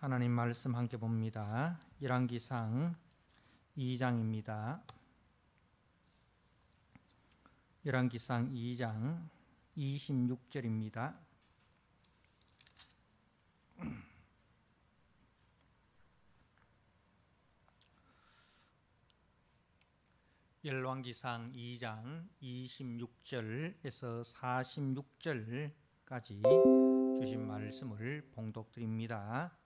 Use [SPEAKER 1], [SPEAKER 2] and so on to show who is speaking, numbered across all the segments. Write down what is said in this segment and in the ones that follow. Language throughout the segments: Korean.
[SPEAKER 1] 하나님 말씀 함께 봅니다. 열왕기상 2장입니다. 열왕기상 2장 26절입니다. 열왕기상 2장 26절에서 46절까지 주신 말씀을 봉독드립니다.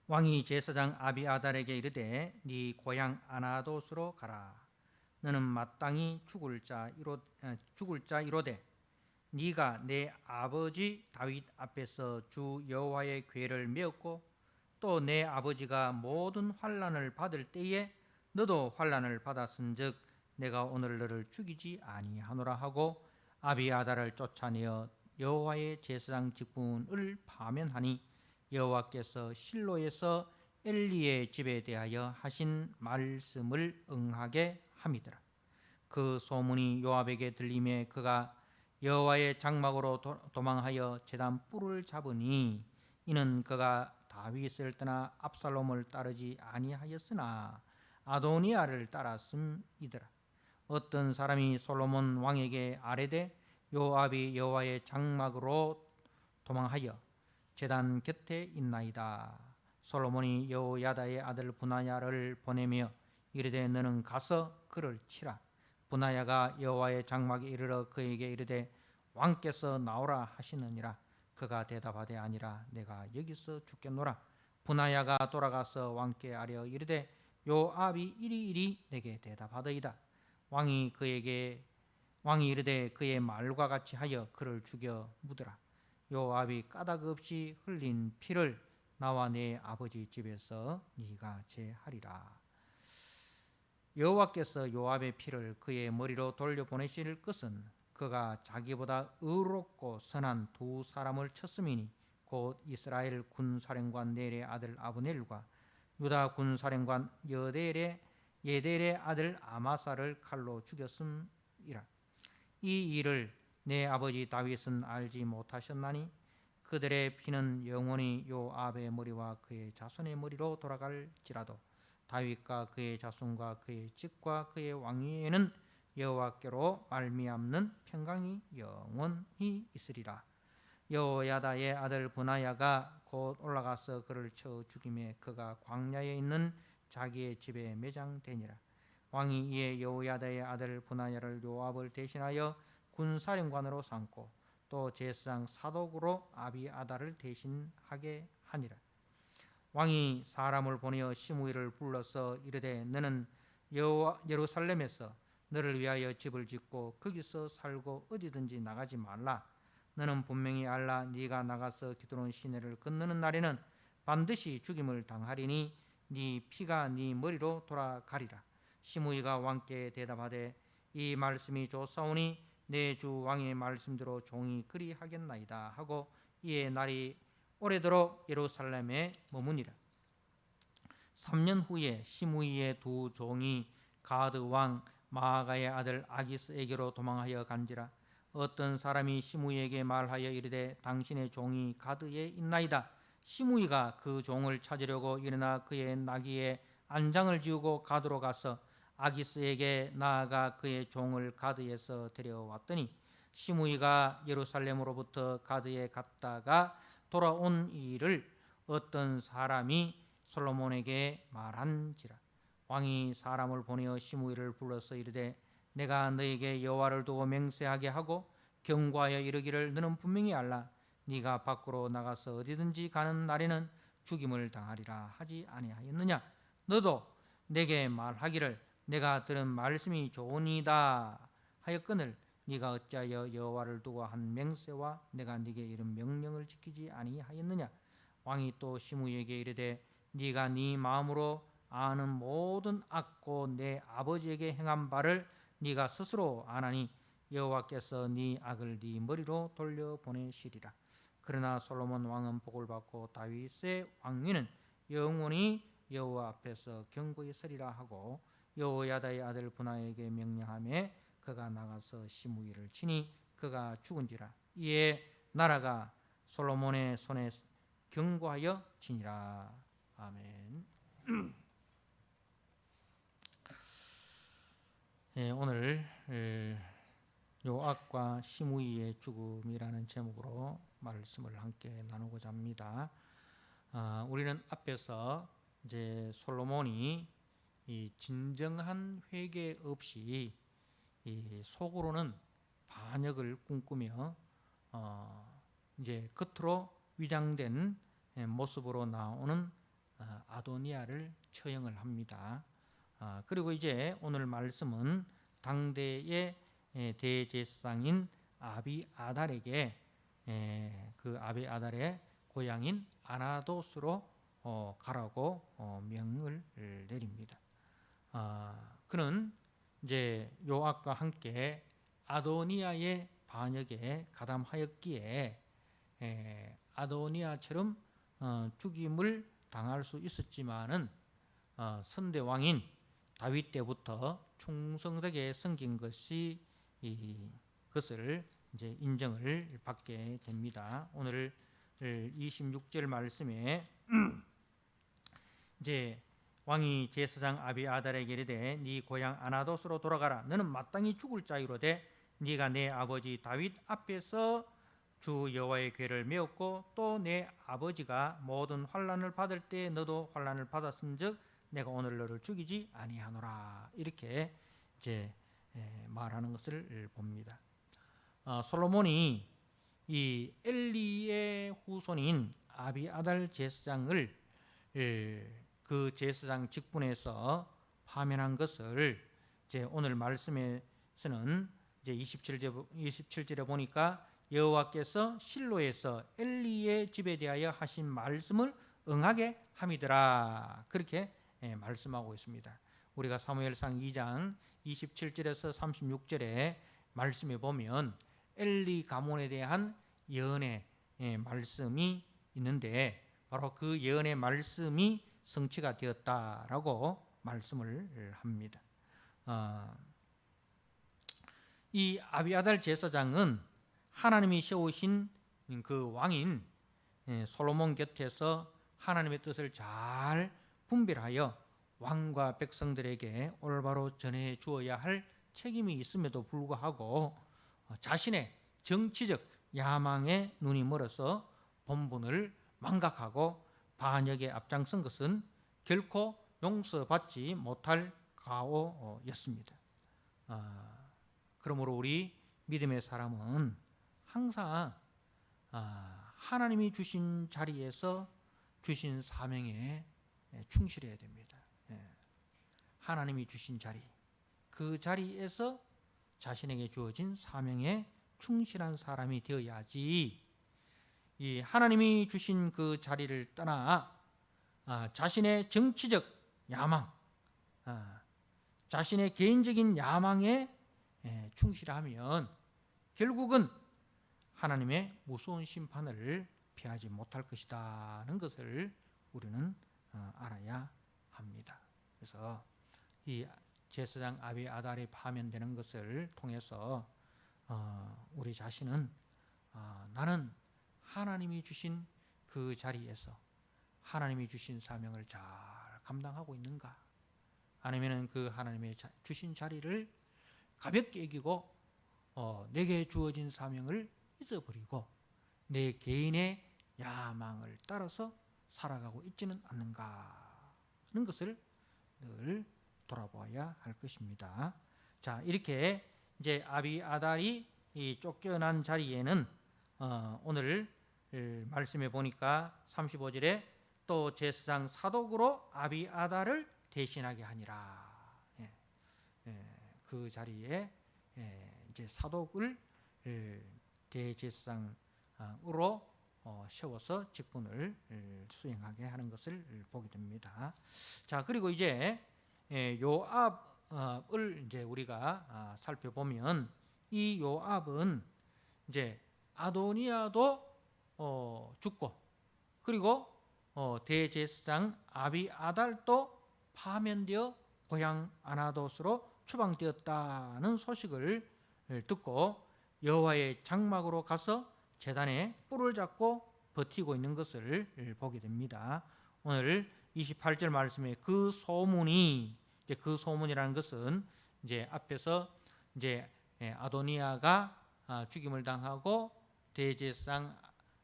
[SPEAKER 1] 왕이 제사장 아비아달에게 이르되 네 고향 아나돗으로 가라. 너는 마땅히 죽을 자 이로되 네가 내 아버지 다윗 앞에서 주 여호와의 궤를 메었고 또 내 아버지가 모든 환난을 받을 때에 너도 환난을 받았은즉 내가 오늘 너를 죽이지 아니하노라 하고 아비아달을 쫓아내어 여호와의 제사장 직분을 파면하니 여호와께서 실로에서 엘리의 집에 대하여 하신 말씀을 응하게 함이더라. 그 소문이 요압에게 들림에 그가 여호와의 장막으로 도망하여 제단 뿔을 잡으니 이는 그가 다윗을 떠나 압살롬을 따르지 아니하였으나 아도니아를 따랐음이더라. 어떤 사람이 솔로몬 왕에게 아뢰되 요압이 여호와의 장막으로 도망하여 제단 곁에 있나이다. 솔로몬이 여호야다의 아들 브나야를 보내며 이르되 너는 가서 그를 치라. 브나야가 여호와의 장막에 이르러 그에게 이르되 왕께서 나오라 하시느니라. 그가 대답하되 아니라 내가 여기서 죽겠노라. 브나야가 돌아가서 왕께 아뢰어 이르되 요압이 이리 내게 대답하더이다. 왕이 이르되 그의 말과 같이 하여 그를 죽여 묻으라. 요압이 까닭 없이 흘린 피를 나와 내 아버지 집에서 네가 제하리라. 여호와께서 요압의 피를 그의 머리로 돌려보내실 것은 그가 자기보다 의롭고 선한 두 사람을 쳤음이니 곧 이스라엘 군사령관 넬의 아들 아브넬과 유다 군사령관 예델의 아들 아마사를 칼로 죽였음이라. 이 일을 내 아버지 다윗은 알지 못하셨나니 그들의 피는 영원히 요압의 머리와 그의 자손의 머리로 돌아갈지라도 다윗과 그의 자손과 그의 집과 그의 왕위에는 여호와께로 말미암는 평강이 영원히 있으리라. 여호야다의 아들 브나야가 곧 올라가서 그를 쳐 죽임에 그가 광야에 있는 자기의 집에 매장되니라. 왕이 이에 여호야다의 아들 브나야를 요압을 대신하여 군사령관으로 삼고 또 제사장 사독으로 아비아달을 대신하게 하니라. 왕이 사람을 보내어 시므이를 불러서 이르되 너는 예루살렘에서 너를 위하여 집을 짓고 거기서 살고 어디든지 나가지 말라. 너는 분명히 알라. 네가 나가서 기드론 시내를 건너는 날에는 반드시 죽임을 당하리니 네 피가 네 머리로 돌아가리라. 시므이가 왕께 대답하되 이 말씀이 좋사오니 내 주 왕의 말씀대로 종이 그리하겠나이다 하고 이에 날이 오래도록 예루살렘에 머무니라. 3년 후에 시므이의 두 종이 가드 왕 마아가의 아들 아기스에게로 도망하여 간지라. 어떤 사람이 시므이에게 말하여 이르되 당신의 종이 가드에 있나이다. 시므이가 그 종을 찾으려고 일어나 그의 나귀에 안장을 지우고 가드로 가서 아기스에게 나아가 그의 종을 가드에서 데려왔더니 시므이가 예루살렘으로부터 가드에 갔다가 돌아온 일을 어떤 사람이 솔로몬에게 말한지라. 왕이 사람을 보내어 시므이를 불러서 이르되 내가 너에게 여호와를 두고 맹세하게 하고 경고하여 이르기를 너는 분명히 알라. 네가 밖으로 나가서 어디든지 가는 날에는 죽임을 당하리라 하지 아니하였느냐. 너도 내게 말하기를 내가 들은 말씀이 좋으니이다 하였거늘 네가 어찌하여 여호와를 두고 한 맹세와 내가 네게 이른 명령을 지키지 아니하였느냐. 왕이 또 시므이에게 이르되 네가 네 마음으로 아는 모든 악고 내 아버지에게 행한 바를 네가 스스로 아나니 여호와께서 네 악을 네 머리로 돌려보내시리라. 그러나 솔로몬 왕은 복을 받고 다윗의 왕위는 영원히 여호와 앞에서 견고히 서리라 하고 여호야다의 아들 브나야에게 명령하며 그가 나가서 시므이를 치니 그가 죽은지라. 이에 나라가 솔로몬의 손에 경고하여 지니라. 아멘. 오늘 요압과 시므이의 죽음이라는 제목으로 말씀을 함께 나누고자 합니다. 우리는 앞에서 이제 솔로몬이 이 진정한 회개 없이 이 속으로는 반역을 꿈꾸며 이제 겉으로 위장된 모습으로 나오는 아도니아를 처형을 합니다. 그리고 이제 오늘 말씀은 당대의 대제사장인 아비아달에게 그 아비아달의 고향인 아나도스로 가라고 명을 내립니다. 그는 이제 요압과 함께 아도니아의 반역에 가담하였기에 아도니아처럼 죽임을 당할 수 있었지만은 선대 왕인 다윗 때부터 충성되게 섬긴 것이 그것을 이제 인정을 받게 됩니다. 오늘 26절 말씀에 이제 왕이 제사장 아비아달에게 이르되 네 고향 아나도스로 돌아가라. 너는 마땅히 죽을 자이로되 네가 내 아버지 다윗 앞에서 주 여호와의 궤를 메었고 또 내 아버지가 모든 환난을 받을 때 너도 환난을 받았은즉 내가 오늘 너를 죽이지 아니하노라. 이렇게 이제 말하는 것을 봅니다. 솔로몬이 이 엘리의 후손인 아비아달 제사장을 그 제사장 직분에서 파면한 것을 이제 오늘 말씀에서는 이제 27절에 보니까 여호와께서 실로에서 엘리의 집에 대하여 하신 말씀을 응하게 함이더라. 그렇게 말씀하고 있습니다. 우리가 사무엘상 2장 27절에서 36절에 말씀에 보면 엘리 가문에 대한 예언의 말씀이 있는데 바로 그 예언의 말씀이 성취가 되었다라고 말씀을 합니다. 이 아비아달 제사장은 하나님이 세우신 그 왕인 솔로몬 곁에서 하나님의 뜻을 잘 분별하여 왕과 백성들에게 올바로 전해 주어야 할 책임이 있음에도 불구하고 자신의 정치적 야망에 눈이 멀어서 본분을 망각하고 반역에 앞장선 것은 결코 용서받지 못할 가오였습니다. 그러므로 우리 믿음의 사람은 항상 하나님이 주신 자리에서 주신 사명에 충실해야 됩니다. 하나님이 주신 자리, 그 자리에서 자신에게 주어진 사명에 충실한 사람이 되어야지 이 하나님이 주신 그 자리를 떠나 자신의 정치적 야망, 자신의 개인적인 야망에 충실하면 결국은 하나님의 무서운 심판을 피하지 못할 것이라는 것을 우리는 알아야 합니다. 그래서 이 제사장 아비아달이 파면되는 것을 통해서 우리 자신은 나는 하나님이 주신 그 자리에서 하나님이 주신 사명을 잘 감당하고 있는가? 아니면은 그 하나님의 주신 자리를 가볍게 여기고 내게 주어진 사명을 잊어버리고 내 개인의 야망을 따라서 살아가고 있지는 않는가 하는 것을 늘 돌아보아야 할 것입니다. 자, 이렇게 이제 아비아달이 이 쫓겨난 자리에는 오늘 말씀해 보니까 35절에 또 제사장 사독으로 아비아달을 대신하게 하니라. 그 자리에 이제 사독을 대제사장으로 세워서 직분을 수행하게 하는 것을 보게 됩니다. 자, 그리고 이제 요압을 이제 우리가 살펴보면 이 요압은 이제 아도니아도 죽고 그리고 대제사장 아비아달도 파면되어 고향 아나도스로 추방되었다는 소식을 듣고 여호와의 장막으로 가서 제단에 뿔을 잡고 버티고 있는 것을 보게 됩니다. 오늘 28절 말씀에 그 소문이, 이제 그 소문이라는 것은 이제 앞에서 이제 아도니아가 죽임을 당하고 대제사장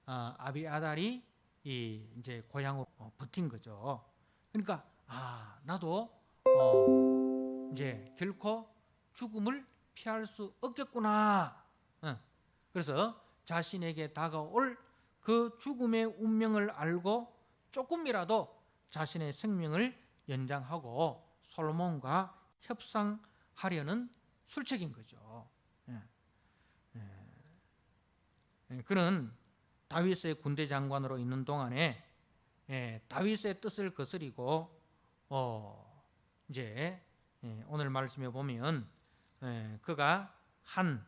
[SPEAKER 1] 아비아달이 이제 고향으로 버틴 거죠. 그러니까 나도 이제 결코 죽음을 피할 수 없겠구나. 그래서 자신에게 다가올 그 죽음의 운명을 알고 조금이라도 자신의 생명을 연장하고 솔로몬과 협상하려는 술책인 거죠. 그는 다윗의 군대 장관으로 있는 동안에 다윗의 뜻을 거스리고 이제 오늘 말씀에 보면 그가 한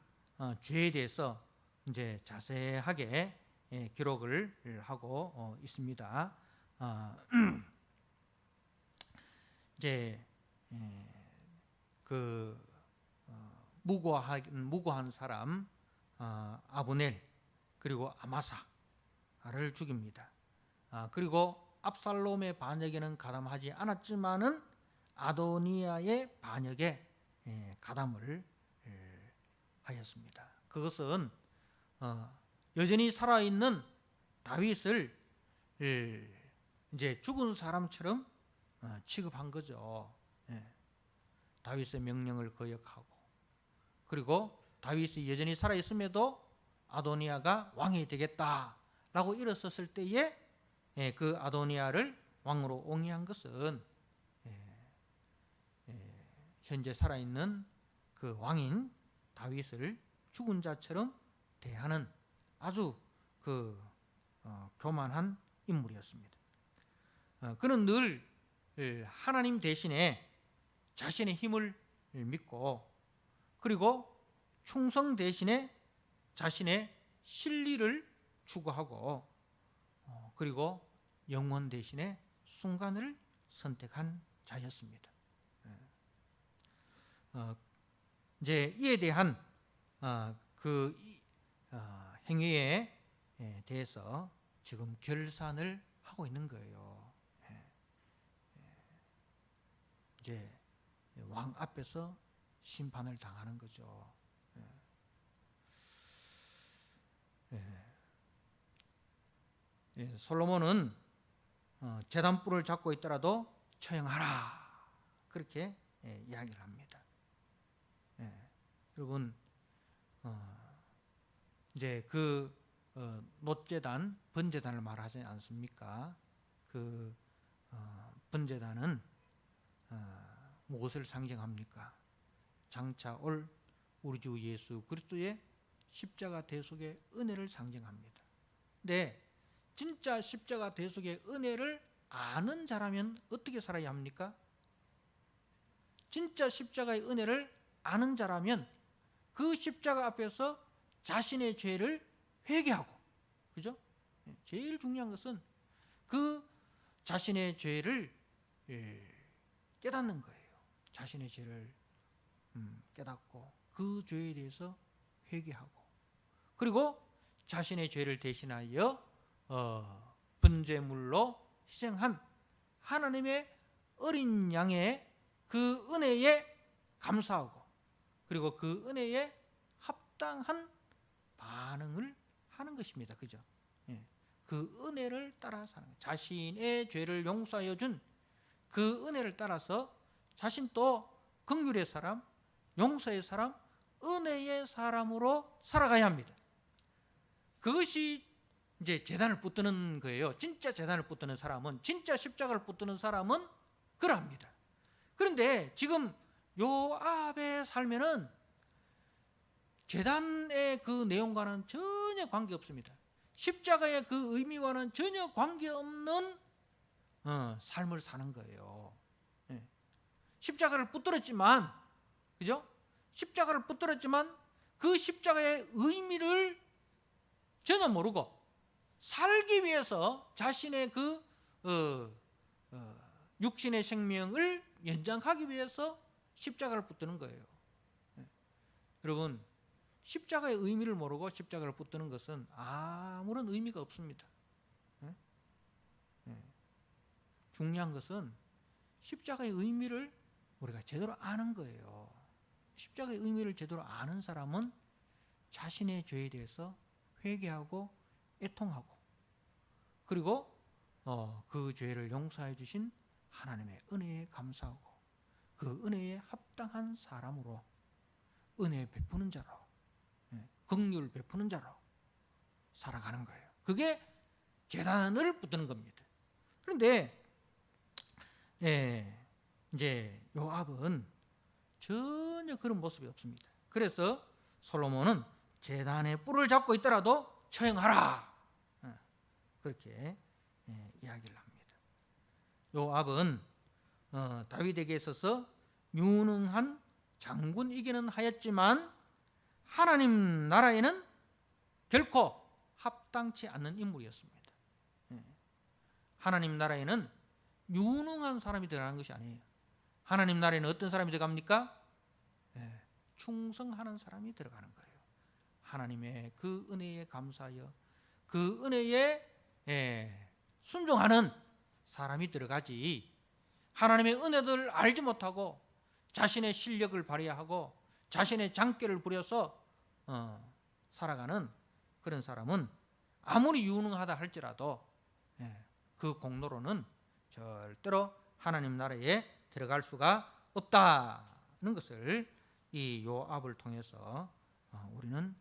[SPEAKER 1] 죄에 대해서 이제 자세하게 기록을 하고 있습니다. 이제 그 무고한 사람 아브넬 그리고 아마사를 죽입니다. 그리고 압살롬의 반역에는 가담하지 않았지만은 아도니아의 반역에 가담을 하였습니다. 그것은 여전히 살아있는 다윗을 이제 죽은 사람처럼 취급한 거죠. 다윗의 명령을 거역하고, 그리고 다윗이 여전히 살아있음에도 아도니아가 왕이 되겠다라고 일었었을 때에 그 아도니아를 왕으로 옹이한 것은 현재 살아있는 그 왕인 다윗을 죽은 자처럼 대하는 아주 그 교만한 인물이었습니다. 그는 늘 하나님 대신에 자신의 힘을 믿고, 그리고 충성 대신에 자신의 실리를 추구하고, 그리고 영원 대신에 순간을 선택한 자였습니다. 이제 이에 대한 그 행위에 대해서 지금 결산을 하고 있는 거예요. 이제 왕 앞에서 심판을 당하는 거죠. 솔로몬은 제단불을 잡고 있더라도 처형하라, 그렇게 이야기를 합니다. 여러분, 이제 그 놋제단, 번제단을 말하지 않습니까? 그 번제단은 무엇을 상징합니까? 장차 올 우리 주 예수 그리스도의 십자가 대속의 은혜를 상징합니다. 근데 진짜 십자가 대속의 은혜를 아는 자라면 어떻게 살아야 합니까? 진짜 십자가의 은혜를 아는 자라면 그 십자가 앞에서 자신의 죄를 회개하고, 그죠? 제일 중요한 것은 그 자신의 죄를 깨닫는 거예요. 자신의 죄를 깨닫고 그 죄에 대해서 회개하고, 그리고 자신의 죄를 대신하여 번제물로 희생한 하나님의 어린 양의 그 은혜에 감사하고, 그리고 그 은혜에 합당한 반응을 하는 것입니다. 그죠? 그 은혜를 따라 사는 거예요. 자신의 죄를 용서하여 준 그 은혜를 따라서 자신도 긍휼의 사람, 용서의 사람, 은혜의 사람으로 살아가야 합니다. 그것이 이제 제단을 붙드는 거예요. 진짜 제단을 붙드는 사람은, 진짜 십자가를 붙드는 사람은 그러합니다. 그런데 지금 요압의 삶에는 제단의 그 내용과는 전혀 관계없습니다. 십자가의 그 의미와는 전혀 관계없는 삶을 사는 거예요. 십자가를 붙들었지만, 그죠? 십자가를 붙들었지만 그 십자가의 의미를 전혀 모르고 살기 위해서 자신의 그 육신의 생명을 연장하기 위해서 십자가를 붙드는 거예요. 여러분, 십자가의 의미를 모르고 십자가를 붙드는 것은 아무런 의미가 없습니다. 중요한 것은 십자가의 의미를 우리가 제대로 아는 거예요. 십자가의 의미를 제대로 아는 사람은 자신의 죄에 대해서 회개하고 애통하고, 그리고 그 죄를 용서해 주신 하나님의 은혜에 감사하고, 그 은혜에 합당한 사람으로, 은혜 베푸는 자로, 긍휼 베푸는 자로 살아가는 거예요. 그게 제단을 붙드는 겁니다. 그런데 이제 요압은 전혀 그런 모습이 없습니다. 그래서 솔로몬은 제단의 뿔을 잡고 있더라도 처형하라, 그렇게 이야기를 합니다. 요압은 다윗에게 있어서 유능한 장군이기는 하였지만 하나님 나라에는 결코 합당치 않는 인물이었습니다. 하나님 나라에는 유능한 사람이 들어가는 것이 아니에요. 하나님 나라에는 어떤 사람이 들어갑니까? 충성하는 사람이 들어가는 거예요. 하나님의 그 은혜에 감사하여 그 은혜에 순종하는 사람이 들어가지, 하나님의 은혜를 알지 못하고 자신의 실력을 발휘하고 자신의 장깨를 부려서 살아가는 그런 사람은 아무리 유능하다 할지라도 그 공로로는 절대로 하나님 나라에 들어갈 수가 없다는 것을 이 요압을 통해서 우리는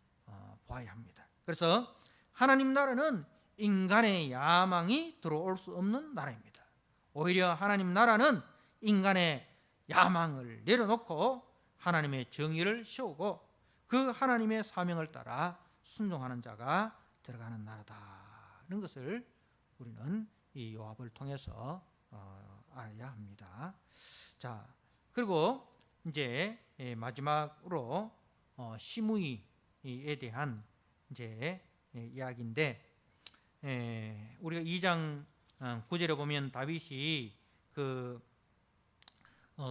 [SPEAKER 1] 보아야 합니다. 그래서 하나님 나라는 인간의 야망이 들어올 수 없는 나라입니다. 오히려 하나님 나라는 인간의 야망을 내려놓고 하나님의 정의를 세우고 그 하나님의 사명을 따라 순종하는 자가 들어가는 나라다는 것을 우리는 이 요압을 통해서 알아야 합니다. 자, 그리고 이제 마지막으로 시므이에 대한 이제 이야기인데, 우리가 2장 9절에 보면 다윗이 그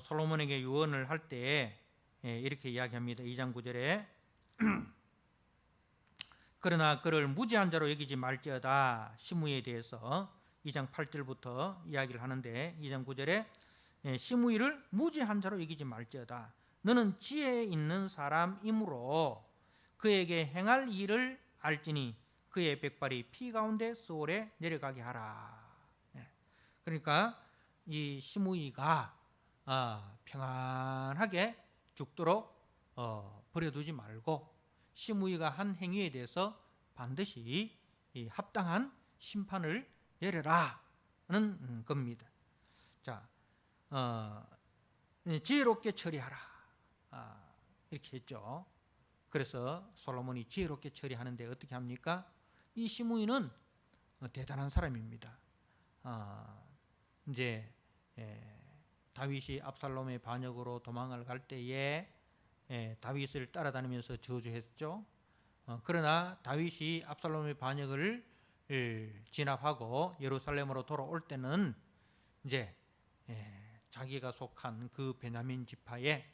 [SPEAKER 1] 솔로몬에게 유언을 할 때 이렇게 이야기합니다. 2장 9절에 그러나 그를 무지한 자로 여기지 말지어다. 시므이에 대해서 2장 8절부터 이야기를 하는데, 2장 9절에 시므이를 무지한 자로 여기지 말지어다. 너는 지혜 있는 사람이므로 그에게 행할 일을 알지니 그의 백발이 피 가운데 수월에 내려가게 하라. 그러니까 이 시므이가 평안하게 죽도록 버려두지 말고 시므이가 한 행위에 대해서 반드시 합당한 심판을 내려라는 겁니다. 자, 지혜롭게 처리하라, 이렇게 했죠. 그래서 솔로몬이 지혜롭게 처리하는데 어떻게 합니까? 이 시므이는 대단한 사람입니다. 이제 다윗이 압살롬의 반역으로 도망을 갈 때에 다윗을 따라다니면서 저주했죠. 그러나 다윗이 압살롬의 반역을 진압하고 예루살렘으로 돌아올 때는 이제 자기가 속한 그 베냐민 지파의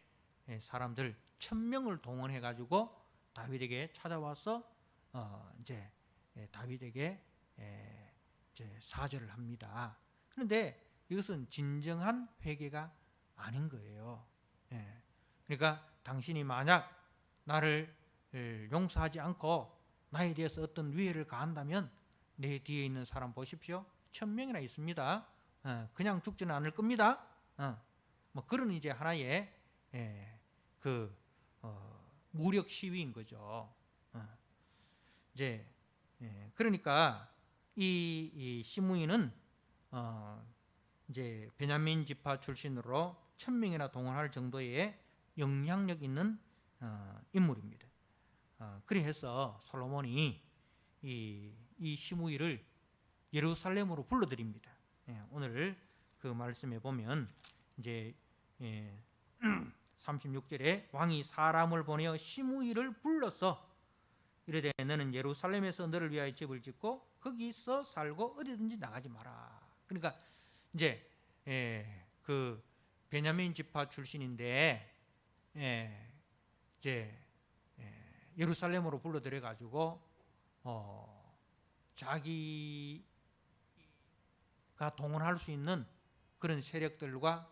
[SPEAKER 1] 사람들 1000명을 동원해 가지고 다윗에게 찾아와서 이제 다윗에게 이제 사죄를 합니다. 그런데 이것은 진정한 회개가 아닌 거예요. 그러니까 당신이 만약 나를 용서하지 않고 나에 대해서 어떤 위해를 가한다면 내 뒤에 있는 사람 보십시오. 1000명이나 있습니다. 그냥 죽지는 않을 겁니다. 뭐 그런 이제 하나의 그 무력 시위인 거죠. 이제 그러니까 이 시므이는 이제 베냐민 지파 출신으로 1000명이나 동원할 정도의 영향력 있는 인물입니다. 그래서 솔로몬이 이 시므이를 예루살렘으로 불러들입니다. 오늘 그 말씀에 보면 이제 36절에 왕이 사람을 보내어 시므이를 불러서 이르되 너는 예루살렘에서 너를 위하여 집을 짓고 거기서 살고 어디든지 나가지 마라. 그러니까 이제 그 베냐민 지파 출신인데 이제 예루살렘으로 불러들여 가지고 자기가 동원할 수 있는 그런 세력들과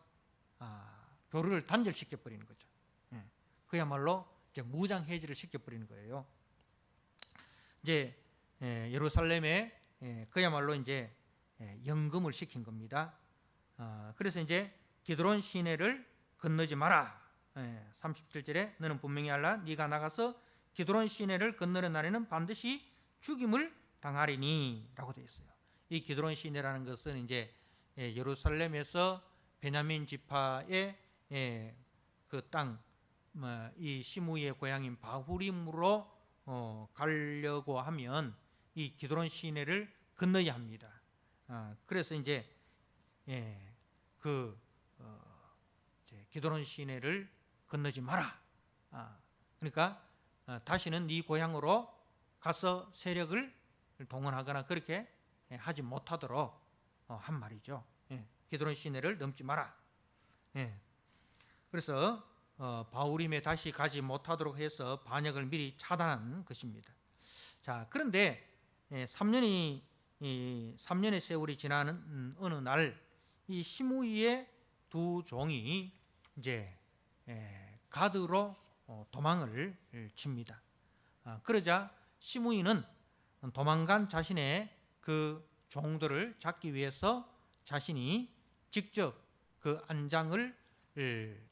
[SPEAKER 1] 교류를 단절시켜 버리는 거죠. 그야말로 이제 무장 해제를 시켜 버리는 거예요. 이제 예루살렘에 그야말로 이제 연금을 시킨 겁니다. 그래서 이제 기드론 시내를 건너지 마라. 37절에 너는 분명히 알라. 네가 나가서 기드론 시내를 건너는 날에는 반드시 죽임을 당하리니라고 되어 있어요. 이 기드론 시내라는 것은 이제 예루살렘에서 베냐민 지파의 그 땅, 이 시므이의 고향인 바후림으로 가려고 하면 이 기드론 시내를 건너야 합니다. 그래서 이제 이제 기드론 시내를 건너지 마라. 그러니까 다시는 네 고향으로 가서 세력을 동원하거나 그렇게 하지 못하도록 한 말이죠. 기드론 시내를 넘지 마라. 그래서 바후림에 다시 가지 못하도록 해서 반역을 미리 차단한 것입니다. 자, 그런데 3년의 세월이 지나는 어느 날 이 시므이의 두 종이 이제 가드로 도망을 칩니다. 그러자 시므이는 도망간 자신의 그 종들을 잡기 위해서 자신이 직접 그 안장을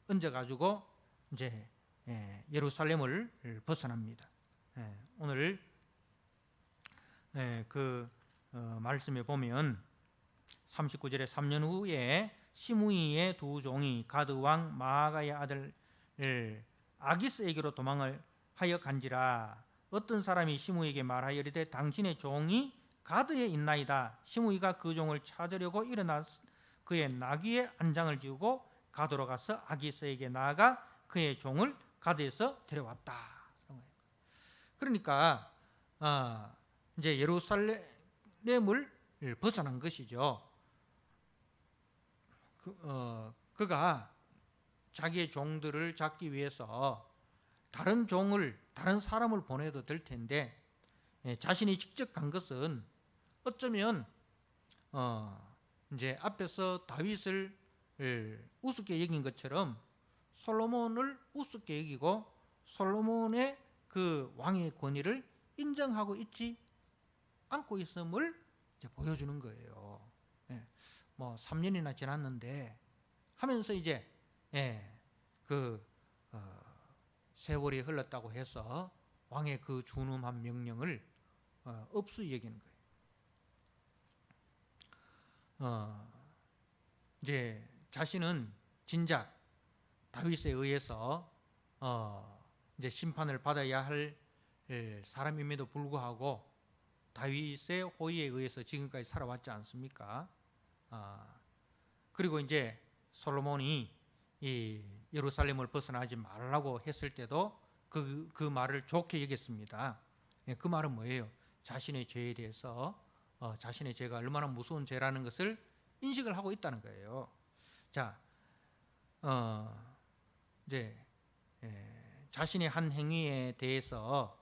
[SPEAKER 1] 얹어가지고 이제 예루살렘을 벗어납니다. 오늘 그 말씀에 보면 39절에 3년 후에 시므이의 두 종이 가드 왕 마아가의 아들 아기스에게로 도망을 하여 간지라. 어떤 사람이 시므이에게 말하여 이르되 당신의 종이 가드에 있나이다. 시므이가 그 종을 찾으려고 일어나 그의 나귀에 안장을 지우고 가드로 가서 아기스에게 나아가 그의 종을 가드에서 데려왔다. 그러니까 이제 예루살렘을 벗어난 것이죠. 그가 자기의 종들을 잡기 위해서 다른 사람을 보내도 될 텐데 자신이 직접 간 것은 어쩌면 이제 앞에서 다윗을 우습게 여긴 것처럼 솔로몬을 우습게 여기고 솔로몬의 그 왕의 권위를 인정하고 있지 않고 있음을 이제 보여주는 거예요. 뭐 3년이나 지났는데 하면서 이제 그 세월이 흘렀다고 해서 왕의 그 준엄한 명령을 없이 여기는 거예요. 이제 자신은 진작 다윗에 의해서 이제 심판을 받아야 할 사람임에도 불구하고 다윗의 호의에 의해서 지금까지 살아왔지 않습니까? 그리고 이제 솔로몬이 이 예루살렘을 벗어나지 말라고 했을 때도 그 말을 좋게 여겼습니다. 그 말은 뭐예요? 자신의 죄에 대해서 자신의 죄가 얼마나 무서운 죄라는 것을 인식을 하고 있다는 거예요. 자, 이제 자신의 한 행위에 대해서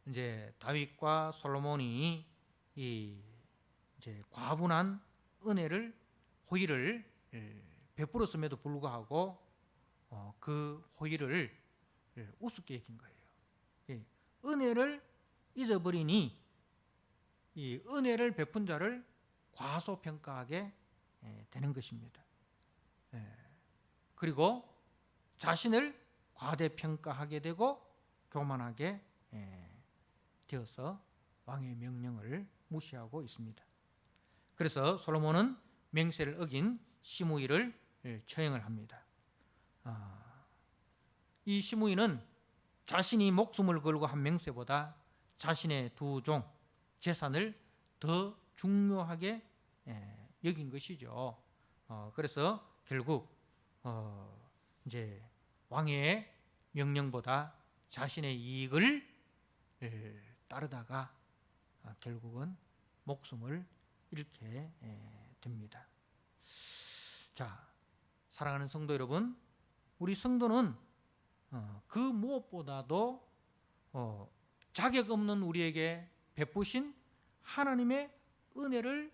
[SPEAKER 1] 이제 다윗과 솔로몬이 이제 과분한 호의를 베풀었음에도 불구하고 그 호의를 우습게 여긴 거예요. 은혜를 잊어버리니 이 은혜를 베푼 자를 과소평가하게 되는 것입니다. 그리고 자신을 과대평가하게 되고 교만하게 되어서 왕의 명령을 무시하고 있습니다. 그래서 솔로몬은 맹세를 어긴 시므이를 처형을 합니다. 이 시므이는 자신이 목숨을 걸고 한 맹세보다 자신의 두 종 재산을 더 중요하게 여긴 것이죠. 그래서 결국 이제 왕의 명령보다 자신의 이익을 따르다가 결국은 목숨을 잃게 됩니다. 자, 사랑하는 성도 여러분, 우리 성도는 그 무엇보다도 자격 없는 우리에게 베푸신 하나님의 은혜를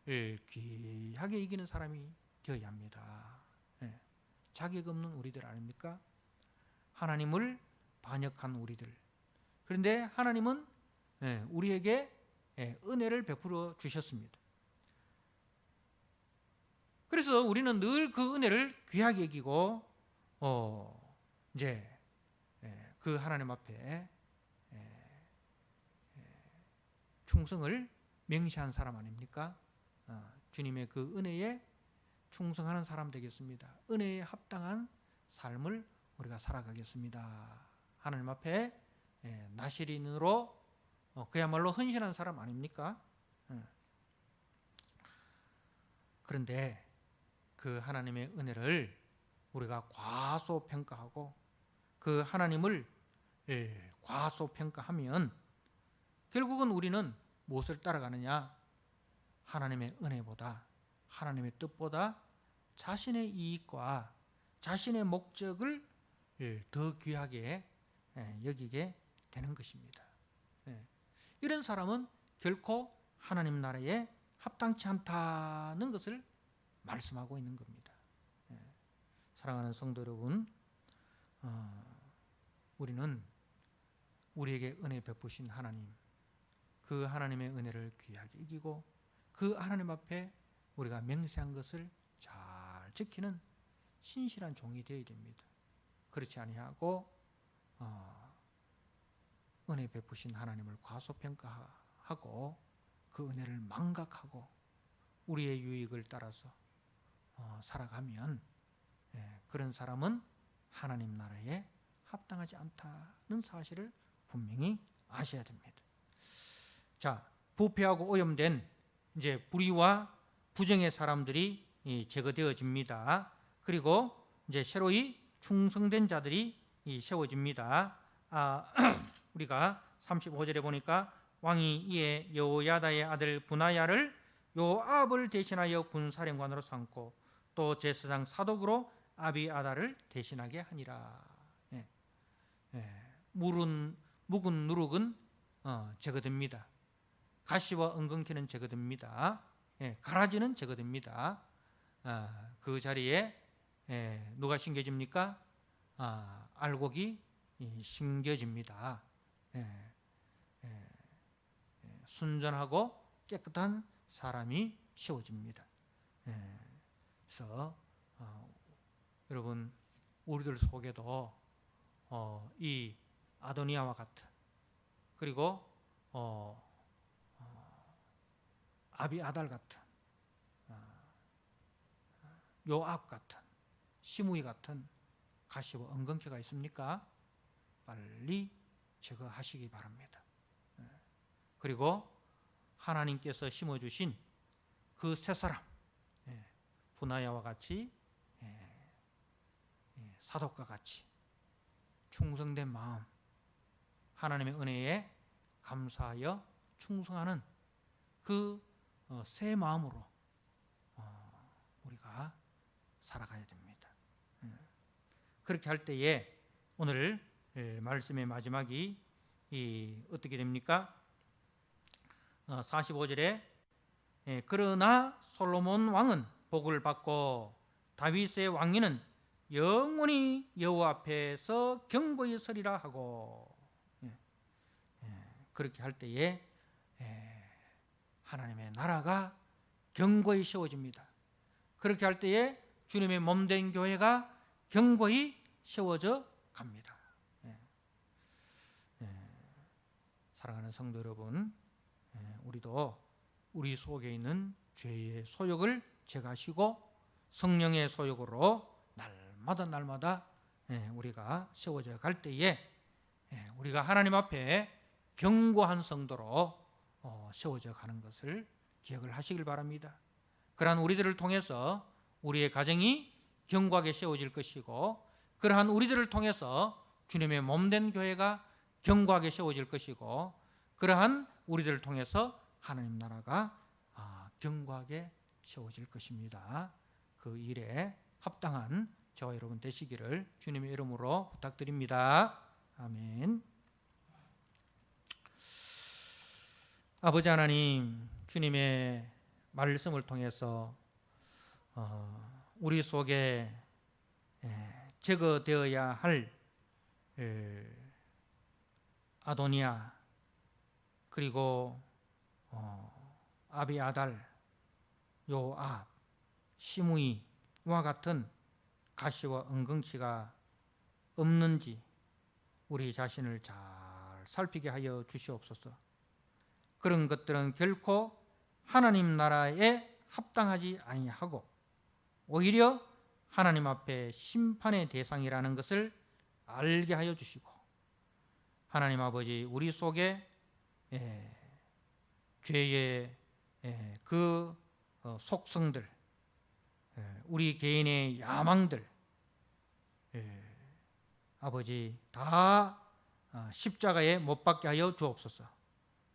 [SPEAKER 1] 귀하게 이기는 사람이 되어야 합니다. 자격 없는 우리들 아닙니까? 하나님을 반역한 우리들. 그런데 하나님은 우리에게 은혜를 베풀어 주셨습니다. 그래서 우리는 늘 그 은혜를 귀하게 여기고 이제 그 하나님 앞에 충성을 맹세한 사람 아닙니까? 주님의 그 은혜에 충성하는 사람 되겠습니다. 은혜에 합당한 삶을 우리가 살아가겠습니다. 하나님 앞에 나시린으로 그야말로 헌신한 사람 아닙니까? 그런데 그 하나님의 은혜를 우리가 과소평가하고 그 하나님을 과소평가하면 결국은 우리는 무엇을 따라가느냐? 하나님의 은혜보다, 하나님의 뜻보다 자신의 이익과 자신의 목적을 더 귀하게 여기게 되는 것입니다. 이런 사람은 결코 하나님 나라에 합당치 않다는 것을 말씀하고 있는 겁니다. 사랑하는 성도 여러분, 우리는 우리에게 은혜 베푸신 하나님, 그 하나님의 은혜를 귀하게 여기고 그 하나님 앞에 우리가 맹세한 것을 잘 지키는 신실한 종이 되어야 됩니다. 그렇지 아니하고 은혜 베푸신 하나님을 과소평가하고 그 은혜를 망각하고 우리의 유익을 따라서 살아가면 그런 사람은 하나님 나라에 합당하지 않다는 사실을 분명히 아셔야 됩니다. 자, 부패하고 오염된 이제 불의와 부정의 사람들이 제거되어집니다. 그리고 이제 새로이 충성된 자들이 세워집니다. 우리가 35절에 보니까 왕이 이에 여호야다의 아들 브나야를 요압을 대신하여 군사령관으로 삼고 또 제사장 사독으로 아비아다를 대신하게 하니라. 묵은 누룩은 제거됩니다. 가시와 은근키는 제거됩니다. 가라지는 제거됩니다. 그 자리에 누가 심겨집니까? 알곡이 심겨집니다. 순전하고 깨끗한 사람이 세워집니다. 그래서 여러분 우리들 속에도 이 아도니아와 같은 그리고 아비아달 같은 요압 같은 시므이 같은 가시와 은근키가 있습니까? 빨리 제거하시기 바랍니다. 그리고 하나님께서 심어주신 그 세 사람 브나야와 같이 사독과 같이 충성된 마음, 하나님의 은혜에 감사하여 충성하는 그 새 마음으로 우리가 살아가야 됩니다. 그렇게 할 때에 오늘 말씀의 마지막이 어떻게 됩니까? 45절에 그러나 솔로몬 왕은 복을 받고 다윗의 왕위는 영원히 여호와 앞에서 경고히 서리라 하고 그렇게 할 때에 하나님의 나라가 경고히 세워집니다. 그렇게 할 때에 주님의 몸된 교회가 경고히 세워져 갑니다. 사랑하는 성도 여러분, 우리도 우리 속에 있는 죄의 소욕을 제거하시고 성령의 소욕으로 날마다 우리가 세워져 갈 때에 우리가 하나님 앞에 견고한 성도로 세워져 가는 것을 기억을 하시길 바랍니다. 그러한 우리들을 통해서 우리의 가정이 견고하게 세워질 것이고 그러한 우리들을 통해서 주님의 몸된 교회가 견고하게 세워질 것이고 그러한 우리들을 통해서 하나님 나라가 견고하게 세워질 것입니다. 그 일에 합당한 저와 여러분 되시기를 주님의 이름으로 부탁드립니다. 아멘. 아버지 하나님, 주님의 말씀을 통해서 우리 속에 제거되어야 할 아도니아 그리고 아비아달, 요압, 시므이와 같은 가시와 은근치가 없는지 우리 자신을 잘 살피게 하여 주시옵소서. 그런 것들은 결코 하나님 나라에 합당하지 아니하고 오히려 하나님 앞에 심판의 대상이라는 것을 알게 하여 주시고, 하나님 아버지 우리 속에 죄의 그 속성들, 우리 개인의 야망들 아버지 다 십자가에 못 박게 하여 주옵소서.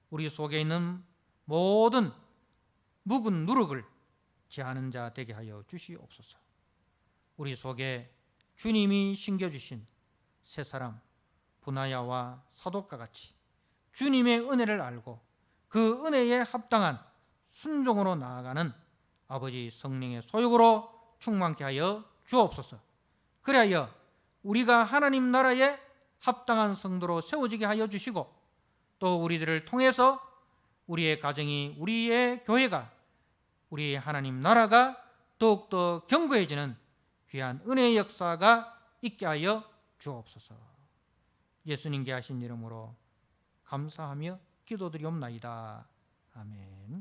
[SPEAKER 1] 우리 속에 있는 모든 묵은 누룩을 제하는 자 되게 하여 주시옵소서. 우리 속에 주님이 심겨주신 새 사람 분하야와 사독과 같이 주님의 은혜를 알고 그 은혜에 합당한 순종으로 나아가는 아버지 성령의 소욕으로 충만케 하여 주옵소서. 그리하여 우리가 하나님 나라에 합당한 성도로 세워지게 하여 주시고, 또 우리들을 통해서 우리의 가정이, 우리의 교회가, 우리의 하나님 나라가 더욱더 견고해지는 귀한 은혜의 역사가 있게 하여 주옵소서. 예수님께 하신 이름으로 감사하며 기도드리옵나이다. 아멘.